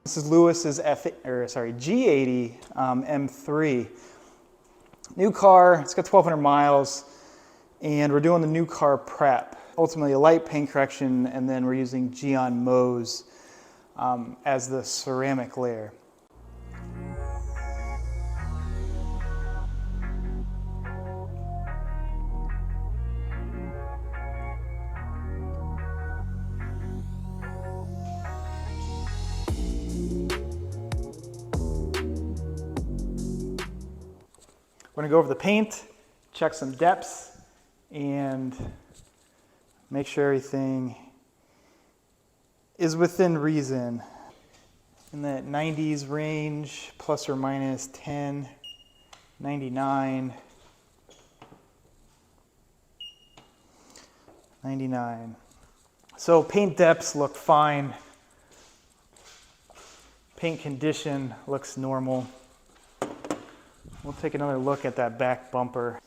This is Lewis's G80 M3. New car, it's got 1,200 miles, and we're doing the new car prep. Ultimately a light paint correction, and then we're using Gyeon Mohs as the ceramic layer. We're going to go over the paint, check some depths, and make sure everything is within reason. In that 90s range, plus or minus 10, 99, 99. So paint depths look fine. Paint condition looks normal. We'll take another look at that back bumper.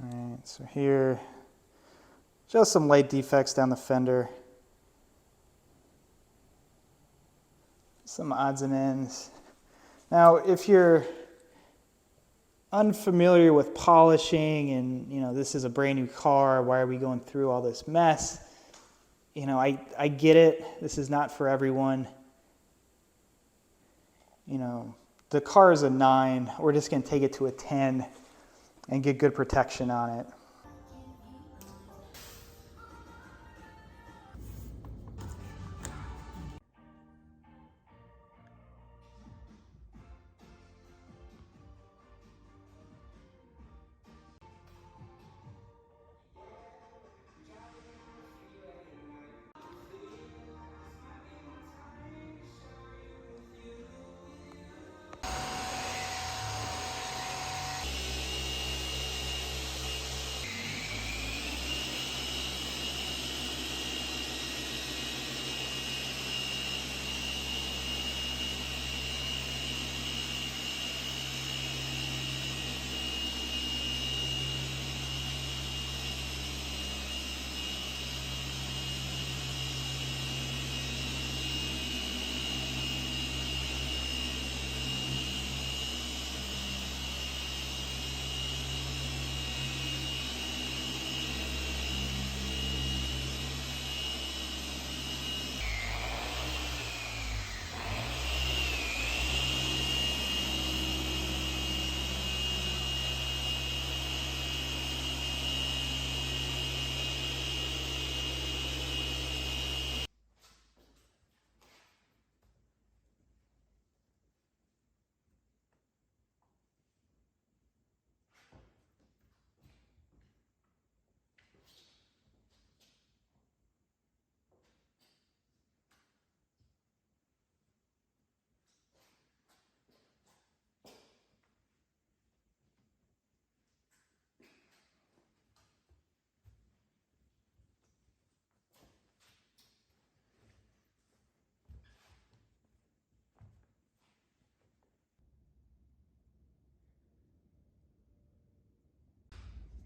All right, so here, just some light defects down the fender. Some odds and ends. Now, if you're unfamiliar with polishing and, this is a brand new car, why are we going through all this mess? I get it. This is not for everyone. The car is a 9. We're just going to take it to a 10 and get good protection on it.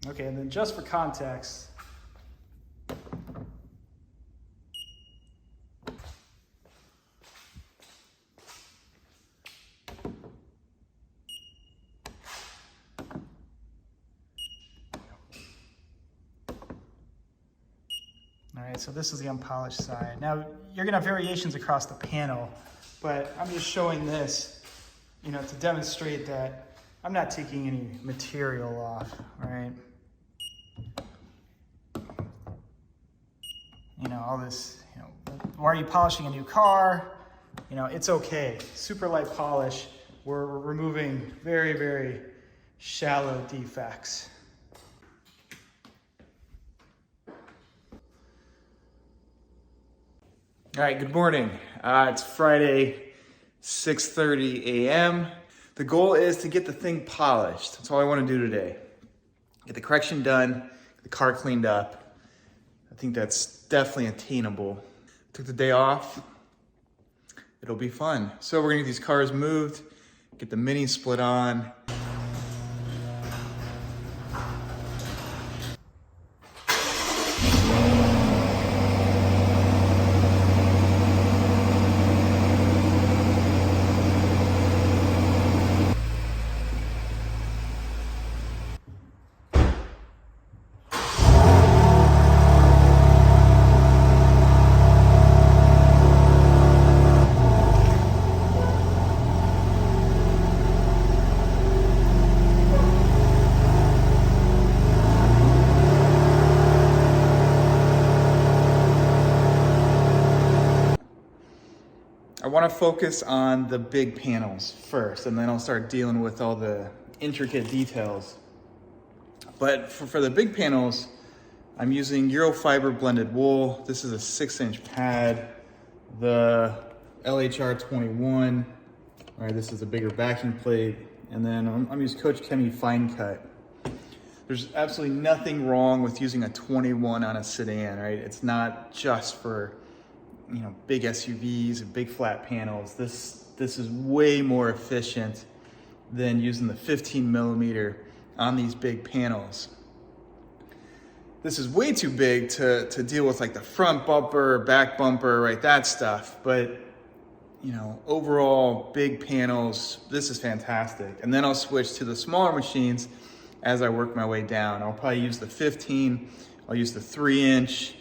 Okay, and then just for context, all right, so this is the unpolished side. Now, you're gonna have variations across the panel, but I'm just showing this, to demonstrate that I'm not taking any material off, right? All this, why are you polishing a new car? It's okay. Super light polish. We're removing very, very shallow defects. All right, good morning. It's Friday, 6:30 a.m. The goal is to get the thing polished. That's all I want to do today. Get the correction done, get the car cleaned up. I think that's definitely attainable. Took the day off. It'll be fun. So we're gonna get these cars moved, get the Mini split on. want to focus on the big panels first, and then I'll start dealing with all the intricate details. But for the big panels, I'm using Eurofiber blended wool. This is a 6-inch pad. The LHR 21, all right, this is a bigger backing plate. And then I'm using Coach Chemi Fine Cut. There's absolutely nothing wrong with using a 21 on a sedan, right? It's not just for, you know, big SUVs and big flat panels. This is way more efficient than using the 15 millimeter on these big panels. This is way too big to deal with like the front bumper, back bumper, right? That stuff. But, you know, overall big panels, this is fantastic. And then I'll switch to the smaller machines as I work my way down. I'll probably use the 15, I'll use the 3-inch,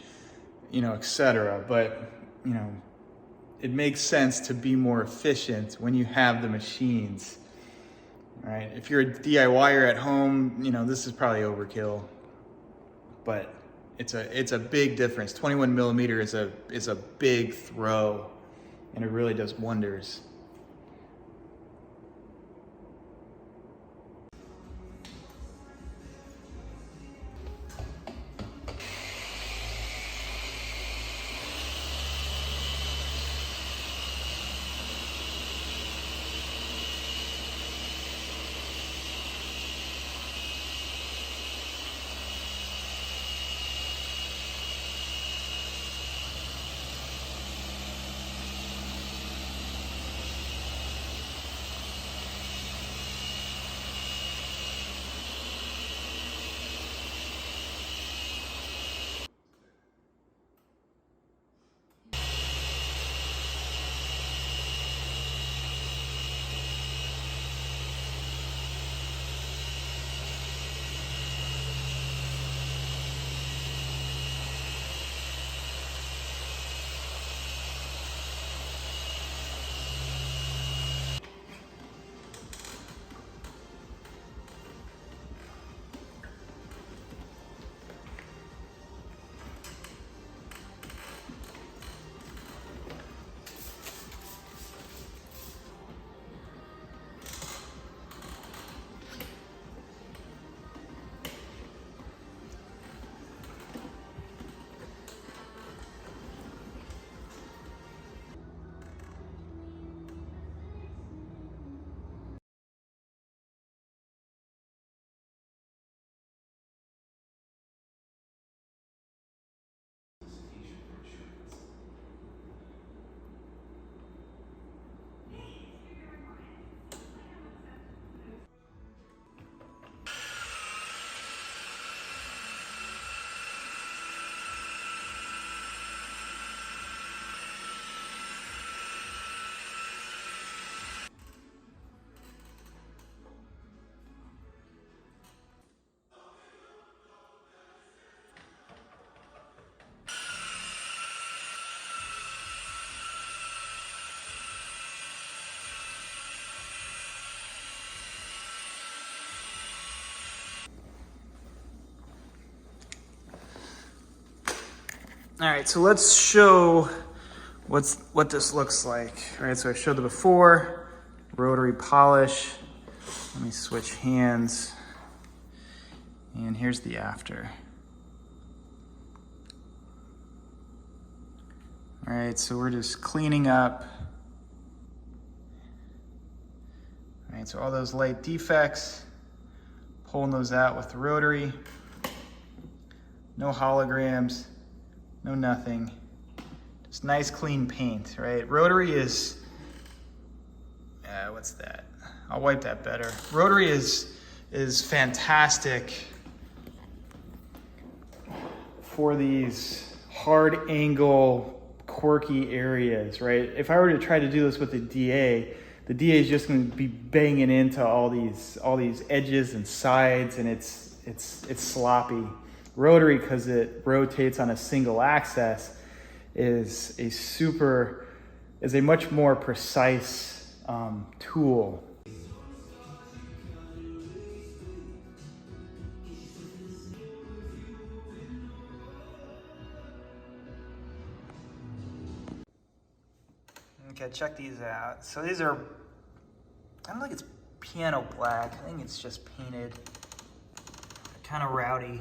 you know, etc. But, you know, it makes sense to be more efficient when you have the machines, right? If you're a DIYer at home, you know, this is probably overkill, but it's a big difference. 21 millimeter is a big throw, and it really does wonders. All right, so let's show what this looks like. All right, so I showed the before, rotary polish. Let me switch hands. And here's the after. All right, so we're just cleaning up. All right, so all those light defects, pulling those out with the rotary. No holograms. No nothing, just nice clean paint, right? Rotary is, what's that? I'll wipe that better. Rotary is fantastic for these hard angle, quirky areas, right? If I were to try to do this with the DA is just going to be banging into all these edges and sides, and it's sloppy. Rotary, because it rotates on a single axis, is a much more precise tool. Okay, check these out. So these are, I don't think it's piano black. I think it's just painted. Kind of rowdy.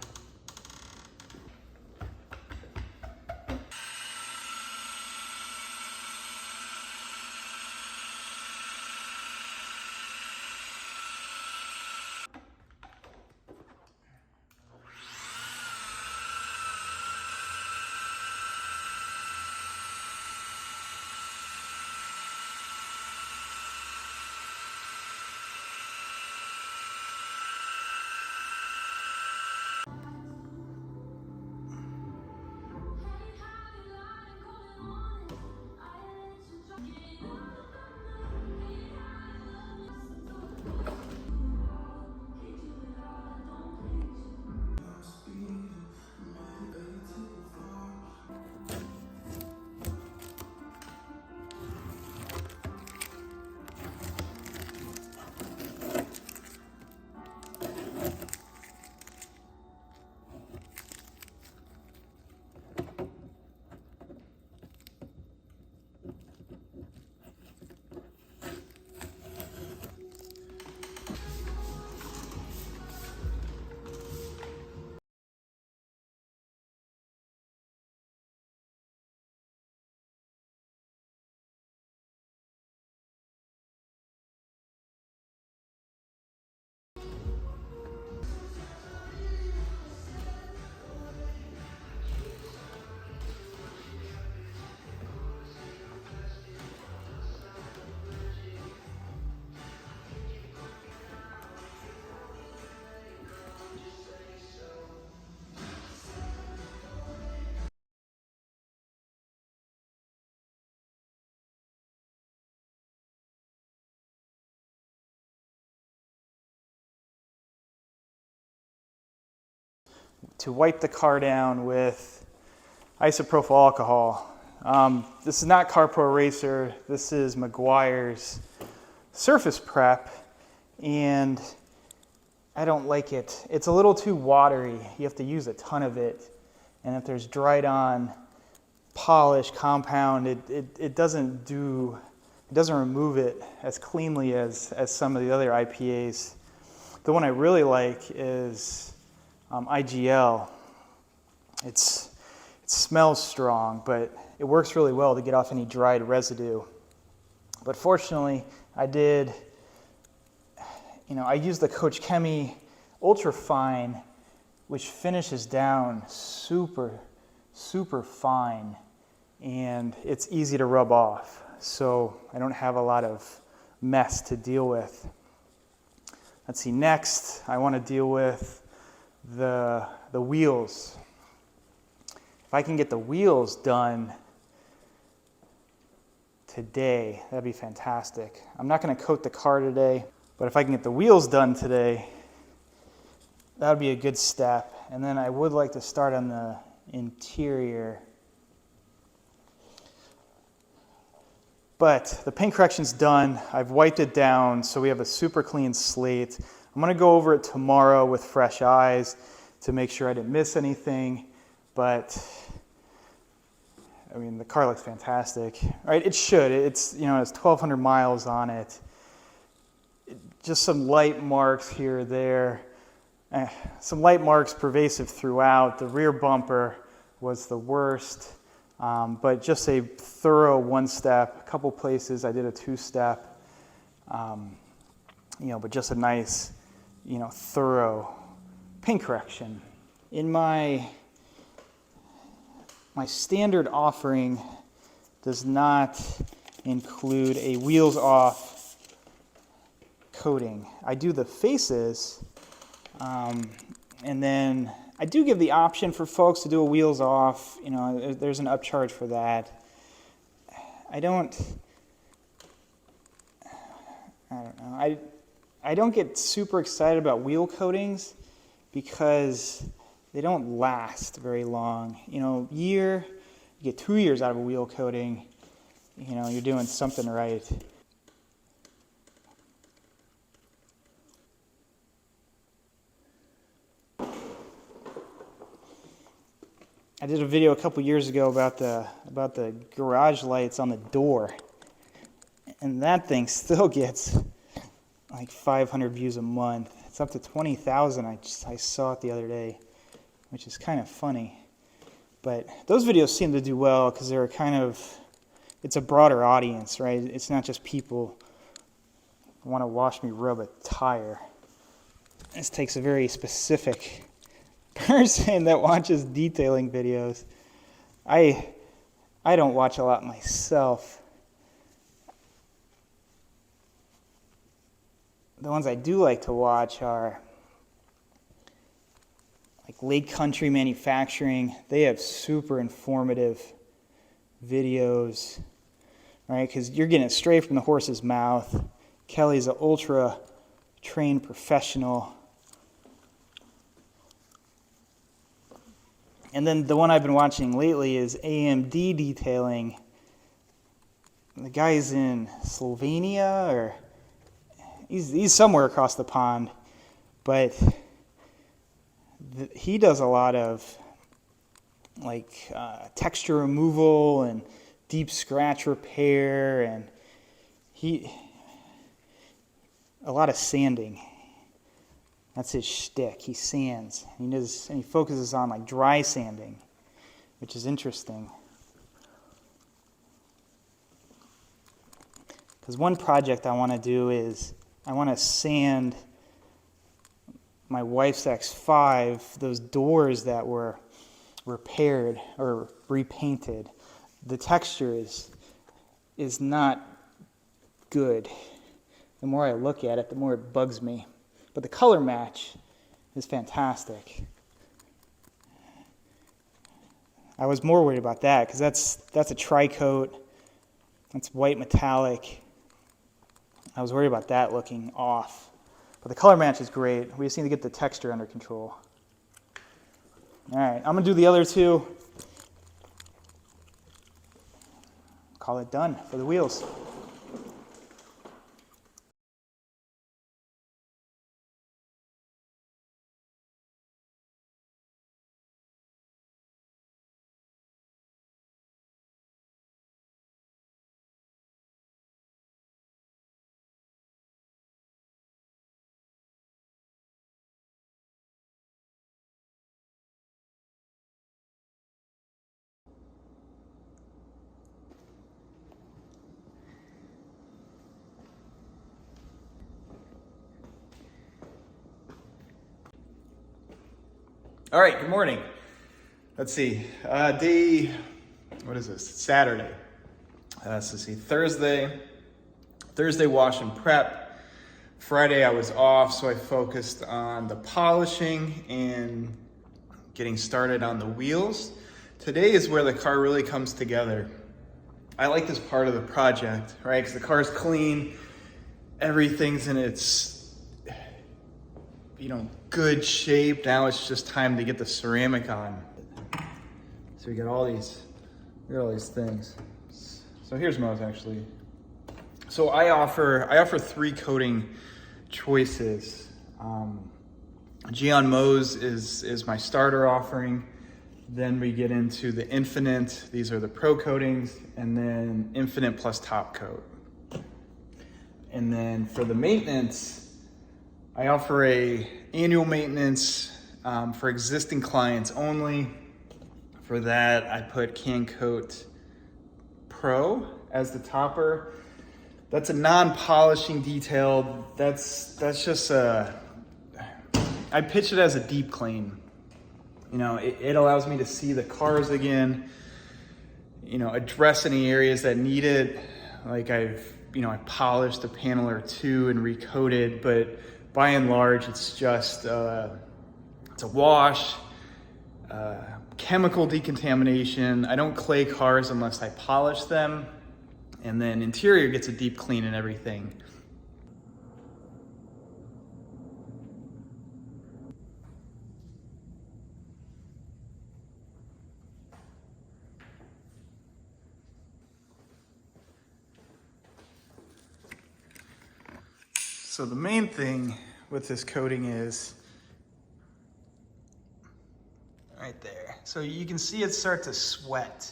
To wipe the car down with isopropyl alcohol. This is not CarPro Racer. This is Meguiar's Surface Prep, and I don't like it. It's a little too watery. You have to use a ton of it, and if there's dried on polish compound, it doesn't remove it as cleanly as some of the other IPAs. The one I really like is IGL. It smells strong, but it works really well to get off any dried residue. But fortunately, I used the Coach Chemi Ultra Fine, which finishes down super, super fine, and it's easy to rub off. So I don't have a lot of mess to deal with. Let's see, next I want to deal with the wheels. If I can get the wheels done today, that'd be fantastic. I'm not going to coat the car today, but if I can get the wheels done today, that would be a good step. And then I would like to start on the interior. But the paint correction's done. I've wiped it down, so we have a super clean slate. I'm going to go over it tomorrow with fresh eyes to make sure I didn't miss anything. But I mean, the car looks fantastic. Right? It should. It's, it has 1,200 miles on it. Just some light marks here or there. Some light marks pervasive throughout. The rear bumper was the worst. But just a thorough one-step. A couple places I did a two-step. But just a nice, thorough paint correction. In my standard offering does not include a wheels off coating. I do the faces, and then I do give the option for folks to do a wheels off. There's an upcharge for that. I don't know. I don't get super excited about wheel coatings because they don't last very long. You get 2 years out of a wheel coating, you're doing something right. I did a video a couple years ago about the garage lights on the door. And that thing still gets like 500 views a month. It's up to 20,000. I saw it the other day, which is kind of funny. But those videos seem to do well because they're it's a broader audience, right? It's not just people who want to watch me rub a tire. This takes a very specific person that watches detailing videos. I don't watch a lot myself. The ones I do like to watch are like Lake Country Manufacturing. They have super informative videos, right? Because you're getting it straight from the horse's mouth. Kelly's an ultra trained professional. And then the one I've been watching lately is AMD Detailing. The guy's in Slovenia, or he's somewhere across the pond, but he does a lot of like texture removal and deep scratch repair, and a lot of sanding. That's his shtick. He sands. And he focuses on like dry sanding, which is interesting. Because one project I want to do is I want to sand my wife's X5, those doors that were repaired or repainted. The texture is not good. The more I look at it, the more it bugs me. But the color match is fantastic. I was more worried about that because that's a tri-coat. That's white metallic. I was worried about that looking off. But the color match is great. We just need to get the texture under control. All right, I'm going to do the other two. Call it done for the wheels. All right, good morning. Let's see, day, what is this? Saturday. So let's see, Thursday wash and prep. Friday I was off, so I focused on the polishing and getting started on the wheels. Today is where the car really comes together. I like this part of the project, right? Because the car's clean, everything's in its good shape. Now it's just time to get the ceramic on. So we got all these things. So here's Mohs actually. So I offer 3 coating choices. Gyeon Mohs is my starter offering. Then we get into the Infinite. These are the pro coatings, and then Infinite plus top coat. And then for the maintenance, I offer a annual maintenance for existing clients only. For that, I put Can Coat Pro as the topper. That's a non-polishing detail. That's just I pitch it as a deep clean. It allows me to see the cars again, address any areas that need it. Like I polished a panel or two and recoated, but by and large, it's just, it's a wash, chemical decontamination. I don't clay cars unless I polish them. And then interior gets a deep clean and everything. So the main thing with this coating is right there. So you can see it start to sweat,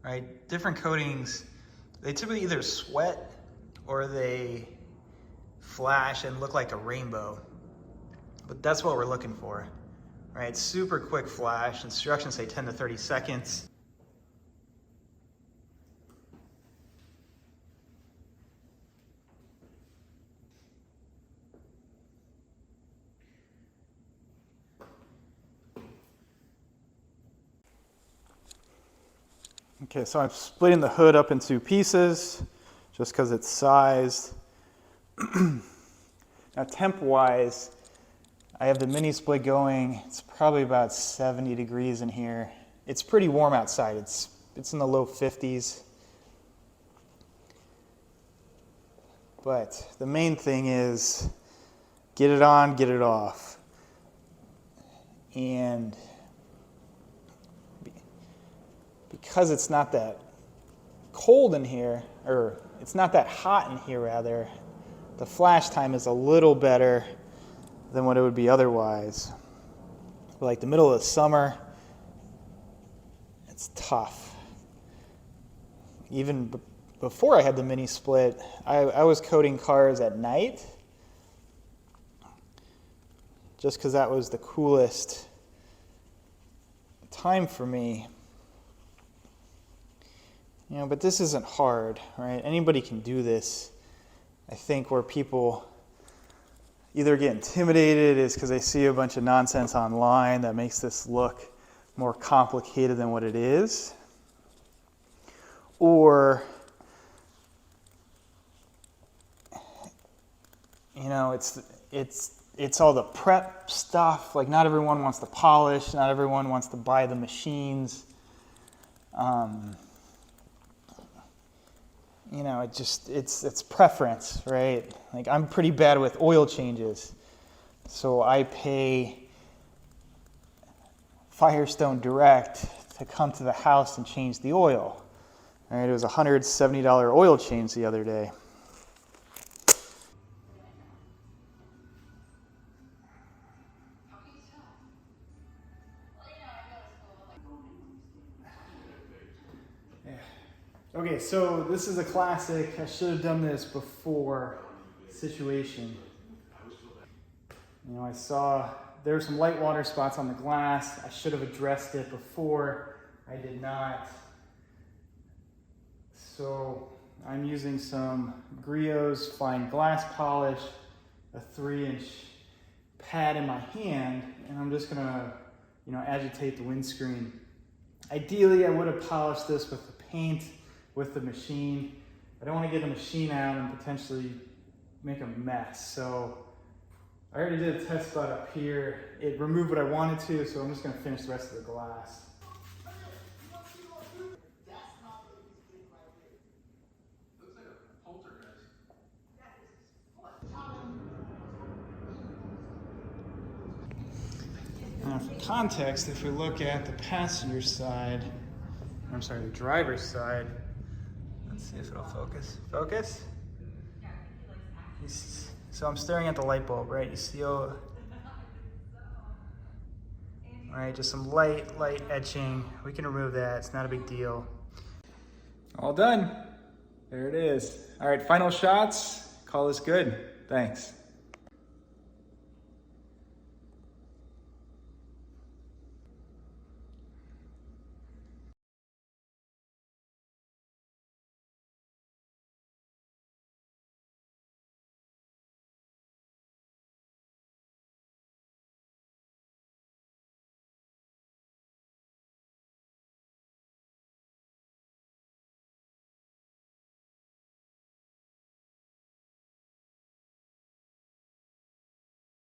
right? Different coatings, they typically either sweat or they flash and look like a rainbow. But that's what we're looking for, right? Super quick flash. Instructions say 10 to 30 seconds. Okay, so I'm splitting the hood up into pieces just because it's sized. Now temp-wise, I have the mini split going. It's probably about 70 degrees in here. It's pretty warm outside. It's in the low 50s. But the main thing is get it on, get it off. And because it's not that cold in here, or it's not that hot in here rather, the flash time is a little better than what it would be otherwise. But like the middle of the summer, it's tough. Even before I had the mini split, I was coating cars at night just because that was the coolest time for me. You know, but this isn't hard, right? Anybody can do this. I think where people either get intimidated is because they see a bunch of nonsense online that makes this look more complicated than what it is. Or, you know, it's all the prep stuff. Like, not everyone wants to polish, not everyone wants to buy the machines. You know, it's preference, right? Like, I'm pretty bad with oil changes. So I pay Firestone Direct to come to the house and change the oil. All right, it was a $170 oil change the other day. Okay, so this is a classic, I should have done this before situation. You know, I saw there were some light water spots on the glass. I should have addressed it before. I did not. So I'm using some Griot's fine glass polish, a 3-inch pad in my hand, and I'm just gonna, you know, agitate the windscreen. Ideally, I would have polished this with the paint, with the machine. I don't want to get the machine out and potentially make a mess. So I already did a test spot up here. It removed what I wanted to, so I'm just going to finish the rest of the glass. Now for context, if we look at the passenger side, I'm sorry, the driver's side, let's see if it'll focus. Focus? So I'm staring at the light bulb, right? You see, all right, just some light etching. We can remove that, it's not a big deal. All done. There it is. All right, final shots. Call this good. Thanks.